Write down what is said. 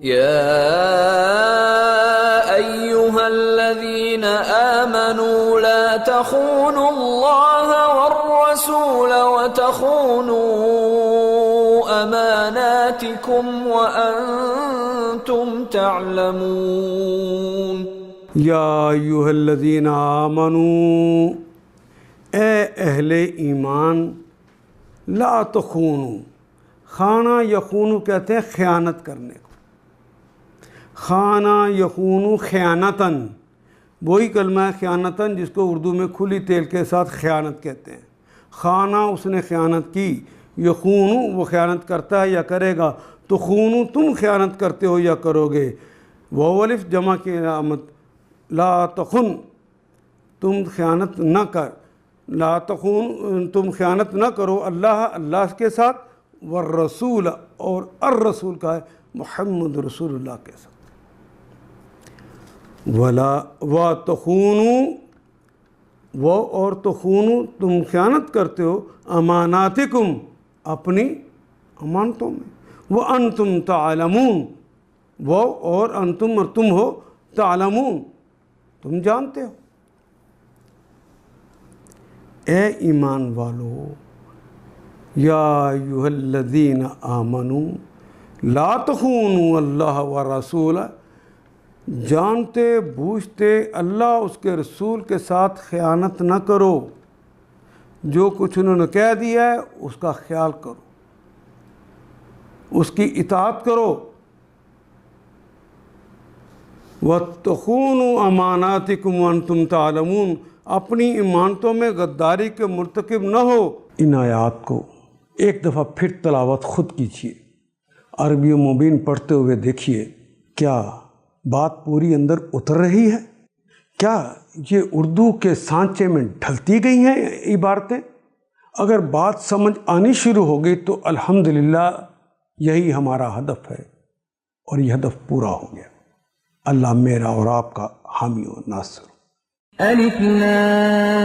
يا أيها الذين آمنوا لا تخونوا الله والرسول وتخونوا أماناتكم وأنتم تعلمون۔ یا ایھا الذین آمنوا، اے اہل ایمان، لا تخونوا، خانہ یخونو کہتے ہیں خیانت کرنے کو، خانہ یخونو خیانتاً، وہی کلمہ ہے خیانتاً جس کو اردو میں کھلی تیل کے ساتھ خیانت کہتے ہیں۔ خانہ اس نے خیانت کی، یخونو وہ خیانت کرتا ہے یا کرے گا، تو خونو تم خیانت کرتے ہو یا کرو گے۔ واو الف جمع کی علامت، لا تخن تم خیانت نہ کر، لا تخون تم خیانت نہ کرو اللہ کے ساتھ، والرسول اور الرسول کا ہے محمد رسول اللہ کے ساتھ، وَتَخُونُوا وہ اور تخونو تم خیانت کرتے ہو اماناتکم اپنی امانتوں میں، وَأَنْتُمْ تَعْلَمُونَ وہ اور انتم اور تم ہو تعلمون تم جانتے ہو۔ اے ایمان والو، یا ایھا الذین آمنوا لا تخونوا اللہ ورسول، جانتے بوجھتے اللہ اس کے رسول کے ساتھ خیانت نہ کرو، جو کچھ انہوں نے کہہ دیا ہے اس کا خیال کرو، اس کی اطاعت کرو۔ وَتَخُونُوا أَمَانَاتِكُمْ وَأَنْتُمْ تَعْلَمُونَ اپنی امانتوں میں غداری کے مرتکب نہ ہو۔ ان آیات کو ایک دفعہ پھر تلاوت خود کیجیے، عربی مبین پڑھتے ہوئے دیکھیے، کیا بات پوری اندر اتر رہی ہے؟ کیا یہ اردو کے سانچے میں ڈھلتی گئی ہیں عبارتیں؟ اگر بات سمجھ آنی شروع ہو گئی تو الحمدللہ یہی ہمارا ہدف ہے، اور یہ ہدف پورا ہو گیا۔ اللہ میرا اور آپ کا حامی و ناصر۔ الف لام